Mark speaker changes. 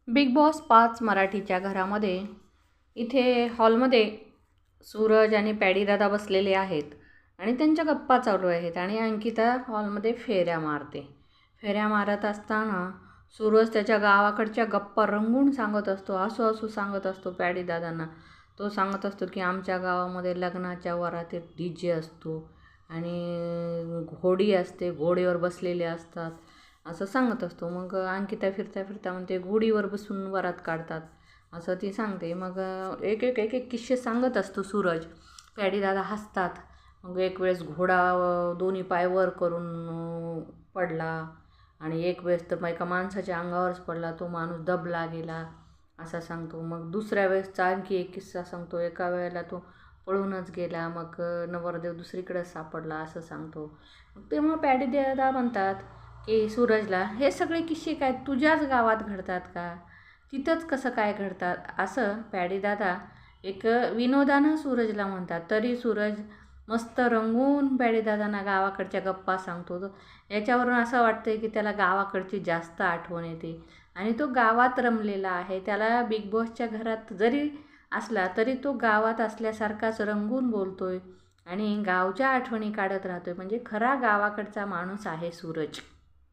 Speaker 1: Big boss 5 मराठीच्या घरामध्ये इथे हॉलमध्ये सूरज आणि पॅडीदादा बसलेले आहेत आणि त्यांच्या गप्पा चालू आहेत आणि अंकिता हॉलमध्ये फेऱ्या मारते. फेऱ्या मारत असताना सूरज त्याच्या गावाकडच्या गप्पा रंगून सांगत असतो, हसू सांगत असतो पॅडीदादांना. तो सांगत असतो की आमच्या गावामध्ये लग्नाच्या वरातीत DJ असतो आणि घोडी असते, घोडीवर बसलेले असतात असं सांगत असतो. मग अंकिता फिरता म्हणते घोडीवर बसून वरात काढतात असं ती सांगते. मग एक किस्से सांगत असतो सूरज. पॅडीदादा हसतात. मग एक वेळेस घोडा दोन्ही पाय वर करून पडला आणि एक वेळेस तर एका माणसाच्या अंगावरच पडला, तो माणूस दबला गेला असा सांगतो. मग दुसऱ्या वेळेसचा आणखी एक किस्सा सांगतो. एका वेळेला तो पळूनच गेला, मग नवरदेव दुसरीकडेच सापडला असं सांगतो. मग तेव्हा पॅडीदादा म्हणतात की सूरजला, हे सगळे किस्से काय तुझ्याच गावात घडतात का? तिथंच कसं काय घडतात? असं पॅडीदादा एक विनोदानं सूरजला म्हणतात. तरी सूरज मस्त रंगून पॅडीदादांना गावाकडच्या गप्पा सांगतो. याच्यावरून असं वाटतं की त्याला गावाकडची जास्त आठवण येते आणि तो गावात रमलेला आहे. त्याला बिग बॉसच्या घरात जरी असला तरी तो गावात असल्यासारखाच रंगून बोलतोय आणि गावच्या आठवणी काढत राहतोय. म्हणजे खरा गावाकडचा माणूस आहे सूरज.